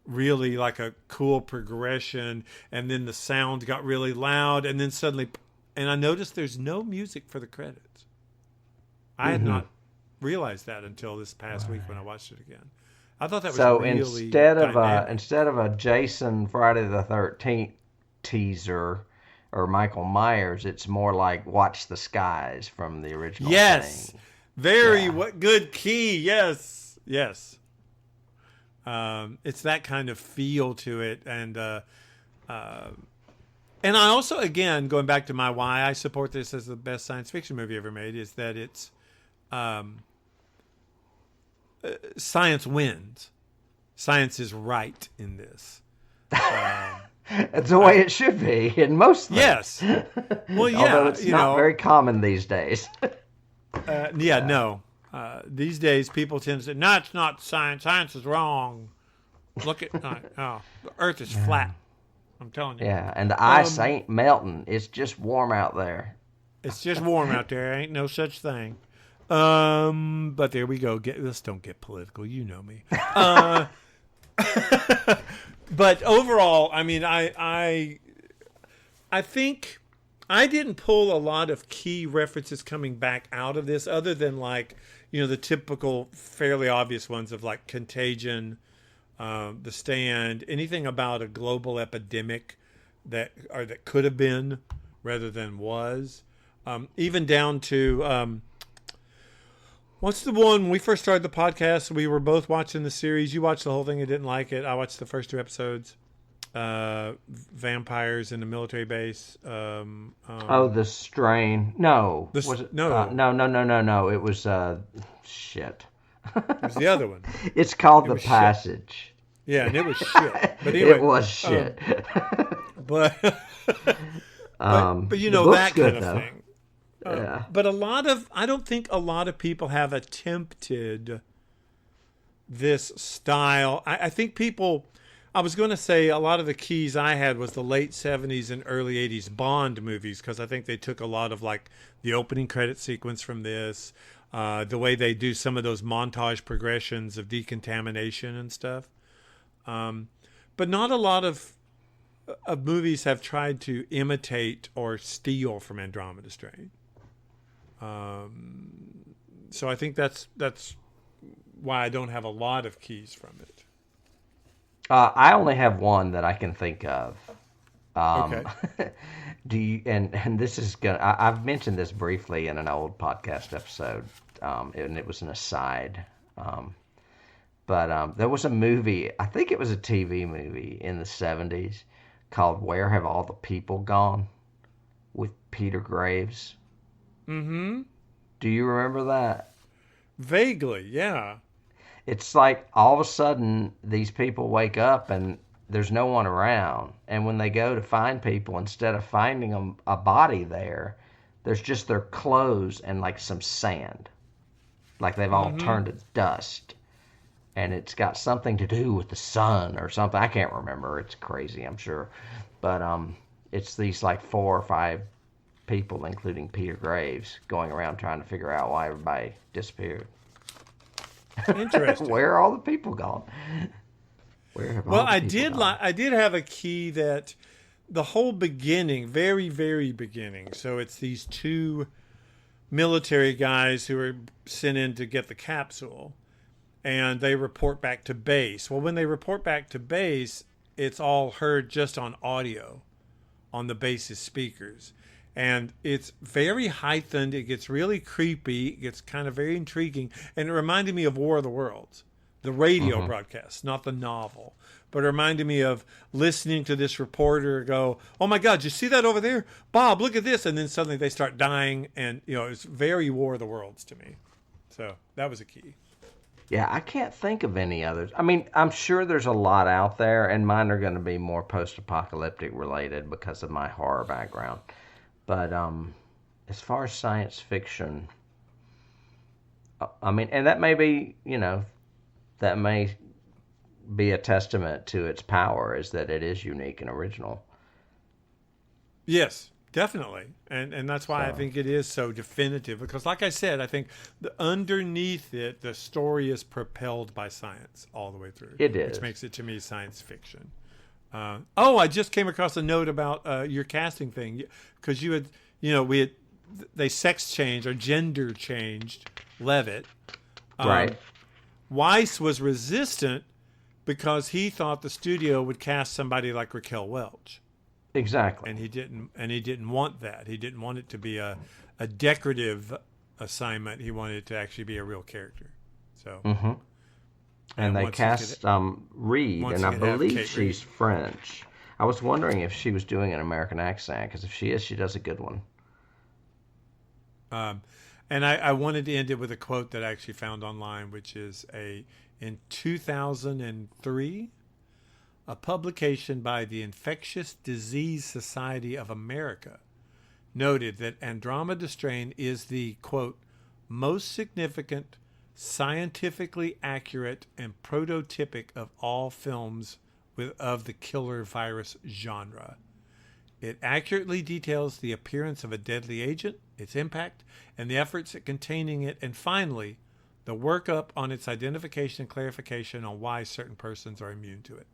really like a cool progression, and then the sound got really loud, and then suddenly, and I noticed there's no music for the credits. I had not realized that until this past week when I watched it again. I thought that was So really instead of a Jason Friday the 13th teaser or Michael Myers, it's more like Watch the Skies from the original Yes. thing. Very what good key. Yes. It's that kind of feel to it, and I also, again, going back to my why I support this as the best science fiction movie ever made, is that it's science wins. Science is right in this. It's the way it should be in most things. Yes. Well, yeah. Although it's not very common these days. No. These days, people tend to say, "No, it's not science. Science is wrong. Look at the Earth is flat." I'm telling you. Yeah, and the ice ain't melting. It's just warm out there. It's just warm out there. Ain't no such thing. But there we go. Let's don't get political. You know me. But overall, I mean, I think I didn't pull a lot of key references coming back out of this, other than like, the typical fairly obvious ones of like Contagion, The Stand, anything about a global epidemic that could have been rather than was, even down to what's the one when we first started the podcast? We were both watching the series. You watched the whole thing and didn't like it. I watched the first 2 episodes. Vampires in the military base. The Strain. No. Was it? No. No. It was shit. It was the other one. It's called The Passage. Shit. Yeah, and it was shit. But anyway, it was shit. But that kind of thing. Yeah. But I don't think a lot of people have attempted this style. I think I was going to say a lot of the keys I had was the late 70s and early 80s Bond movies, because I think they took a lot of like the opening credit sequence from this, the way they do some of those montage progressions of decontamination and stuff. But not a lot of movies have tried to imitate or steal from Andromeda Strain. So I think that's why I don't have a lot of keys from it. I only have one that I can think of. Okay. Do you? And this is gonna. I've mentioned this briefly in an old podcast episode, and it was an aside. But there was a movie. I think it was a TV movie in the '70s called "Where Have All the People Gone?" with Peter Graves. Mm-hmm. Do you remember that? Vaguely, yeah. It's like all of a sudden these people wake up and there's no one around. And when they go to find people, instead of finding a body there's just their clothes and like some sand. Like they've all turned to dust. And it's got something to do with the sun or something. I can't remember. It's crazy, I'm sure. But it's these like 4 or 5 people, including Peter Graves, going around trying to figure out why everybody disappeared. Interesting. Where are all the people gone? I did have a key that the whole beginning, very, very beginning. So it's these 2 military guys who are sent in to get the capsule, and they report back to base. Well, when they report back to base, it's all heard just on audio on the base's speakers. And it's very heightened. It gets really creepy. It gets kind of very intriguing. And it reminded me of War of the Worlds, the radio broadcast, not the novel. But it reminded me of listening to this reporter go, "Oh my God, you see that over there? Bob, look at this." And then suddenly they start dying. And, it's very War of the Worlds to me. So that was a key. Yeah, I can't think of any others. I mean, I'm sure there's a lot out there, and mine are going to be more post-apocalyptic related because of my horror background. But as far as science fiction, I mean, and that may be, that may be a testament to its power, is that it is unique and original. Yes, definitely. And that's why I So think it is so definitive because like I said, I think underneath it the story is propelled by science all the way through, it which is. makes it to me science fiction. Oh, I just came across a note about your casting thing because you had, we had they sex changed or gender changed Levitt. Right. Weiss was resistant because he thought the studio would cast somebody like Raquel Welch. Exactly. And he didn't want that. He didn't want it to be a decorative assignment. He wanted it to actually be a real character. So Mm-hmm. And they cast Reed, and I believe she's French. I was wondering if she was doing an American accent, because if she is, she does a good one. And I wanted to end it with a quote that I actually found online, which is in 2003, a publication by the Infectious Disease Society of America noted that Andromeda Strain is the, quote, most significant, scientifically accurate, and prototypic of all films of the killer virus genre. It accurately details the appearance of a deadly agent, its impact, and the efforts at containing it, and finally, the workup on its identification and clarification on why certain persons are immune to it.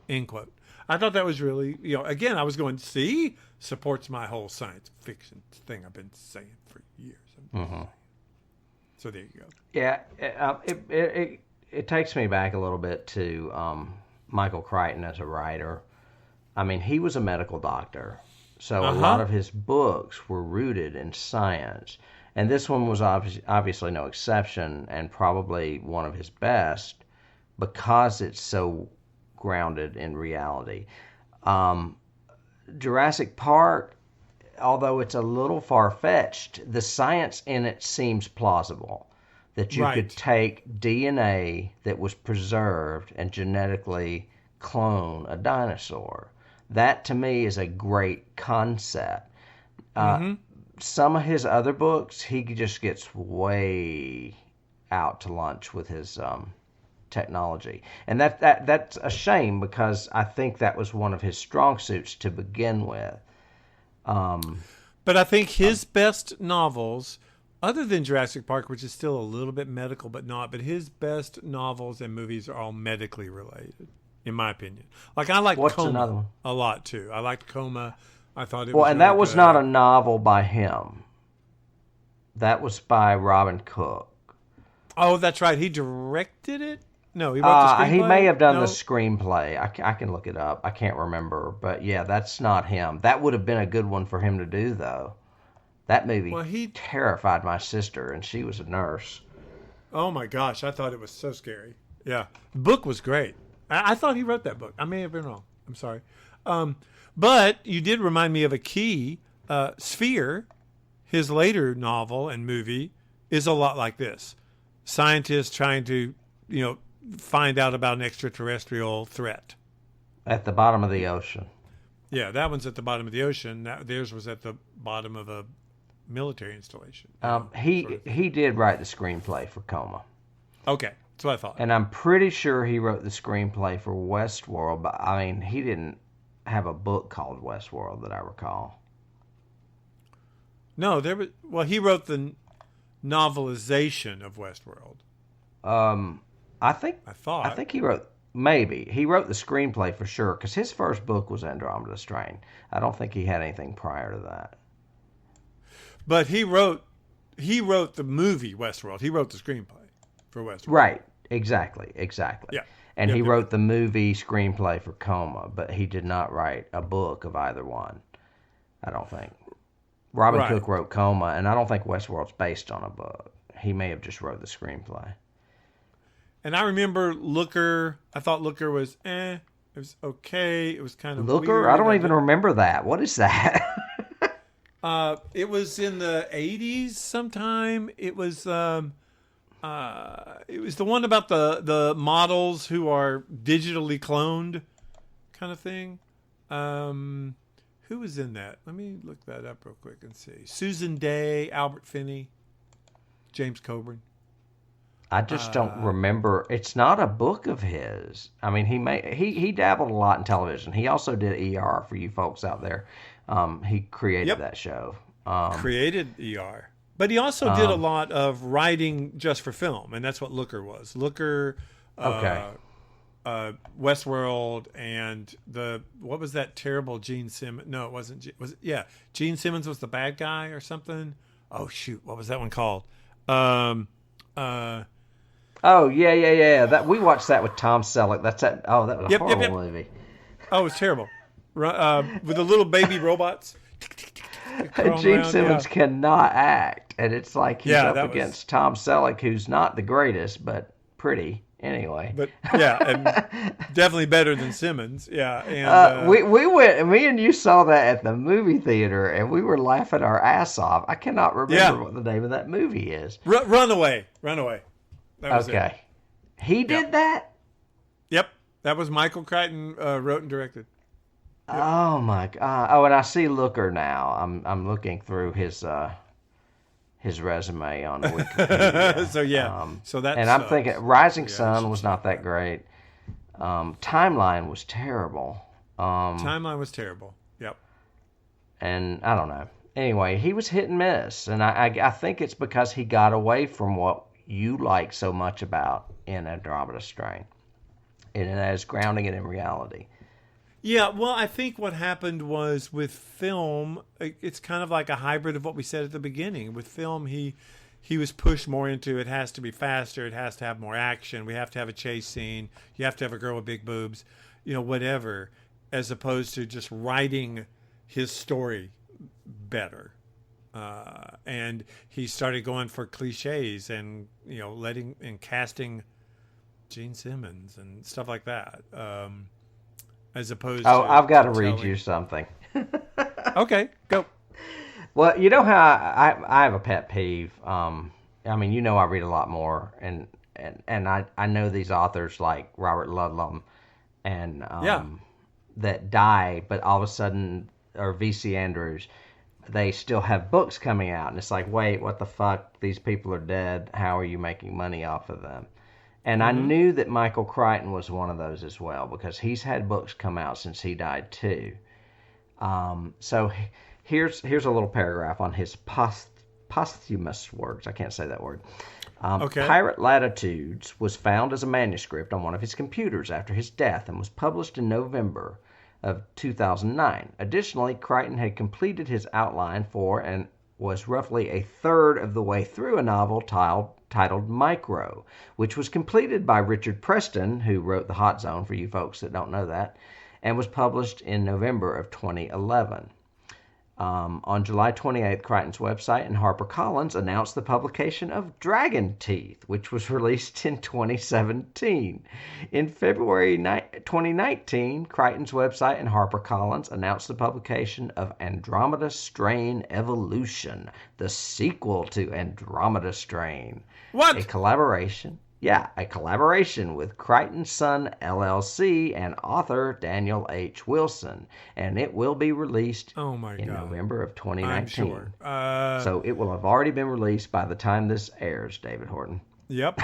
End quote. I thought that was really, again, I was going, see, supports my whole science fiction thing I've been saying for years. Mm-hmm. So there you go. Yeah, it takes me back a little bit to Michael Crichton as a writer. I mean, he was a medical doctor, so a lot of his books were rooted in science. And this one was obviously no exception, and probably one of his best because it's so grounded in reality. Jurassic Park, although it's a little far-fetched, the science in it seems plausible. That you could take DNA that was preserved and genetically clone a dinosaur. That to me is a great concept. Some of his other books, he just gets way out to lunch with his technology, and that's a shame because I think that was one of his strong suits to begin with. But I think his best novels, other than Jurassic Park, which is still a little bit medical, but his best novels and movies are all medically related, in my opinion. Like I like Coma a lot too. I liked Coma. I thought it was and really that was good. not a novel by him. That was by Robin Cook. Oh, that's right. He directed it? No, he wrote the screenplay? He may have done the screenplay. I can look it up. I can't remember. But yeah, that's not him. That would have been a good one for him to do, though. That movie terrified my sister, and she was a nurse. Oh, my gosh. I thought it was so scary. Yeah. The book was great. I thought he wrote that book. I may have been wrong. I'm sorry. But you did remind me of a key. Sphere, his later novel and movie, is a lot like this. Scientists trying to, find out about an extraterrestrial threat. At the bottom of the ocean. Yeah, that one's at the bottom of the ocean. Theirs was at the bottom of a military installation. He did write the screenplay for Coma. Okay, that's what I thought. And I'm pretty sure he wrote the screenplay for Westworld, but I mean, he didn't have a book called Westworld that I recall. No, he wrote the novelization of Westworld. I think he wrote the screenplay for sure, because his first book was Andromeda Strain. I don't think he had anything prior to that. But he wrote the movie Westworld. He wrote the screenplay for Westworld. Right. Exactly. Yeah. And he wrote the movie screenplay for Coma, but he did not write a book of either one. I don't think. Robin Cook wrote Coma, and I don't think Westworld's based on a book. He may have just wrote the screenplay. And I remember Looker. I thought Looker was It was okay. It was kind of Looker? weird. I don't even remember that. What is that? It was in the 80s sometime. It was the one about the models who are digitally cloned kind of thing. Who was in that? Let me look that up real quick and see. Susan Day, Albert Finney, James Coburn. I just don't remember. It's not a book of his. I mean, he dabbled a lot in television. He also did ER for you folks out there. He created Yep, that show. created ER. But he also did a Um, lot of writing just for film, and that's what Looker was. Looker, okay. uh, Westworld, and what was that terrible Gene Simmons? No, it wasn't. Was it? Yeah, Gene Simmons was the bad guy or something. Oh shoot, what was that one called? Um, uh, Oh yeah. That we watched that with Tom Selleck. That's that. Oh, that was a yep. horrible movie. Oh, it was terrible. With the little baby robots crawling Gene around. Yeah, Simmons cannot act, and it's like he's yeah, up that was. against Tom Selleck, who's not the greatest, but pretty anyway. But yeah, and definitely better than Simmons. Yeah, and We went. Me and you saw that at the movie theater, and we were laughing our ass off. I cannot yeah, remember what the name of that movie is. Runaway, Runaway. That was it. Okay, he Yeah. did that. Yep. That was Michael Crichton wrote and directed. Yep. Oh my god! Oh, and I see Looker now. I'm looking through his resume on Wikipedia. So yeah. So that And I'm thinking sucks. So Rising yeah, I Sun should was not check that that. great. Timeline was terrible. Timeline was terrible. Yep. And I don't know. Anyway, he was hit and miss, and I think it's because he got away from what you like so much about in Andromeda Strain, and that is grounding it in reality. Yeah, well, I think what happened was with film, it's kind of like a hybrid of what we said at the beginning. With film, he was pushed more into it has to be faster, it has to have more action, we have to have a chase scene, you have to have a girl with big boobs, whatever, as opposed to just writing his story better. And he started going for cliches and letting and casting Gene Simmons and stuff like that. As opposed Oh, to, I've got to read you telling. something. Okay, go. Well, you know how I have a pet peeve. I mean, I read a lot more, and I know these authors like Robert Ludlum and Yeah. that die, but all of a sudden, or V.C. Andrews, they still have books coming out, and it's like, wait, what the fuck? These people are dead. How are you making money off of them? And I Mm-hmm. knew that Michael Crichton was one of those as well because he's had books come out since he died too. So here's a little paragraph on his posthumous works. I can't say that word. Okay. Pirate Latitudes was found as a manuscript on one of his computers after his death and was published in November of 2009. Additionally, Crichton had completed his outline for and was roughly a third of the way through a novel titled Micro, which was completed by Richard Preston, who wrote The Hot Zone, for you folks that don't know that, and was published in November of 2011. On July 28th, Crichton's website and HarperCollins announced the publication of Dragon Teeth, which was released in 2017. In February 2019, Crichton's website and HarperCollins announced the publication of Andromeda Strain Evolution, the sequel to Andromeda Strain, a What? collaboration. Yeah, a collaboration with Crichton Sun LLC and author Daniel H. Wilson, and it will be released Oh my in God. November of I'm 2019. sure. So it will have already been released by the time this airs, David Horton. Yep.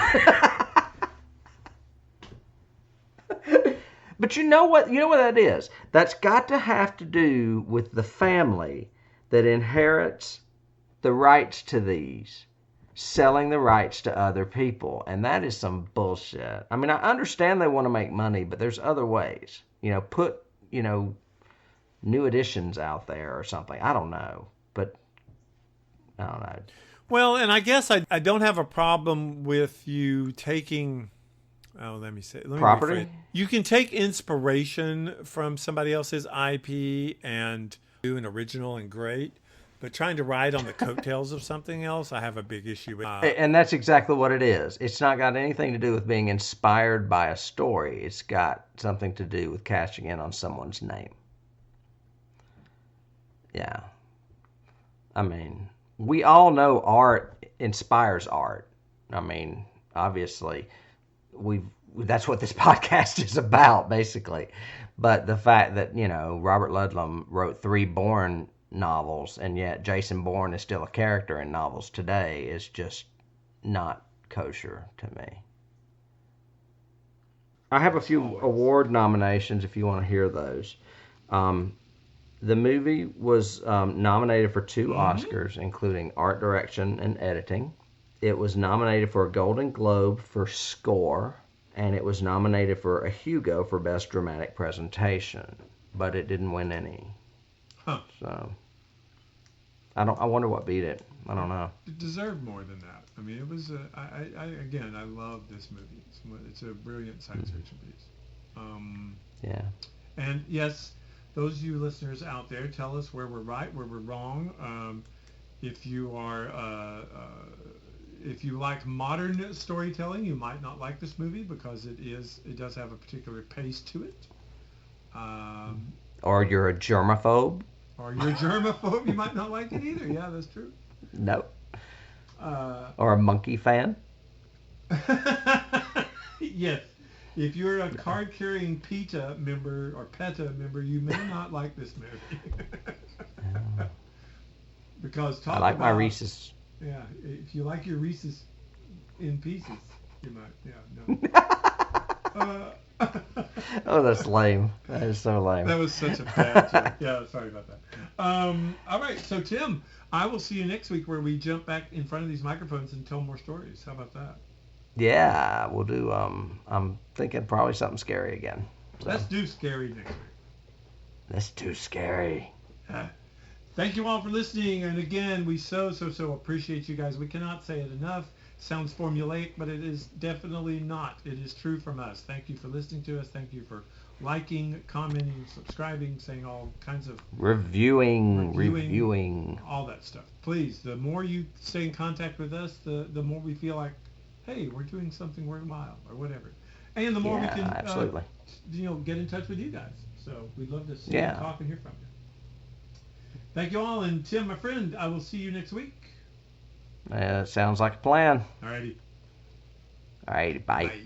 But you know what? You know what that is? That's got to have to do with the family that inherits the rights to these, selling the rights to other people. And that is some bullshit. I mean, I understand they want to make money, but there's other ways. Put, new editions out there or something. I don't know. But I don't know. Well, and I guess I don't have a problem with you taking. Oh, let me say. Let me Property? rephrase. You can take inspiration from somebody else's IP and do an original and great, but trying to ride on the coattails of something else, I have a big issue with. And that's exactly what it is. It's not got anything to do with being inspired by a story. It's got something to do with cashing in on someone's name. Yeah. I mean, we all know art inspires art. I mean, obviously, that's what this podcast is about, basically. But the fact that, Robert Ludlum wrote 3 Bourne novels, and yet Jason Bourne is still a character in novels today is just not kosher to me. I have a few Always. award nominations if you want to hear those. Um, the movie was nominated for 2 Oscars, including art direction and editing. It was nominated for a Golden Globe for score, and it was nominated for a Hugo for best dramatic presentation, but it didn't win any. Huh. So I wonder what beat it. I don't know. It deserved more than that. I mean, it was. I love this movie. It's a brilliant science fiction piece. Yeah. And yes, those of you listeners out there, tell us where we're right, where we're wrong. If you are, if you like modern storytelling, you might not like this movie because it does have a particular pace to it. Or you're a germaphobe? Or you're a germaphobe, you might not like it either. Yeah, that's true. No. Or a monkey fan? Yes. If you're a card-carrying PETA member or PETA member, you may not like this movie. Because I like my Reese's. Yeah, if you like your Reese's in pieces, you might. Yeah, no. Oh, that's lame. That is so lame. That was such a bad joke. Yeah, sorry about that. All right, so Tim, I will see you next week where we jump back in front of these microphones and tell more stories. How about that? Yeah, we'll do. I'm thinking probably something scary again. So. Let's do scary next week. Let's do scary. Thank you all for listening, and again, we so appreciate you guys. We cannot say it enough. Sounds formulaic, but it is definitely not. It is true from us. Thank you for listening to us. Thank you for liking, commenting, subscribing, saying all kinds of reviewing, all that stuff. Please, the more you stay in contact with us, the more we feel like, hey, we're doing something worthwhile or whatever, and the more we can absolutely. Get in touch with you guys. So we'd love to see you, talk and hear from you. Thank you all, and Tim, my friend, I will see you next week. Sounds like a plan. Alrighty. Alrighty, bye. Bye.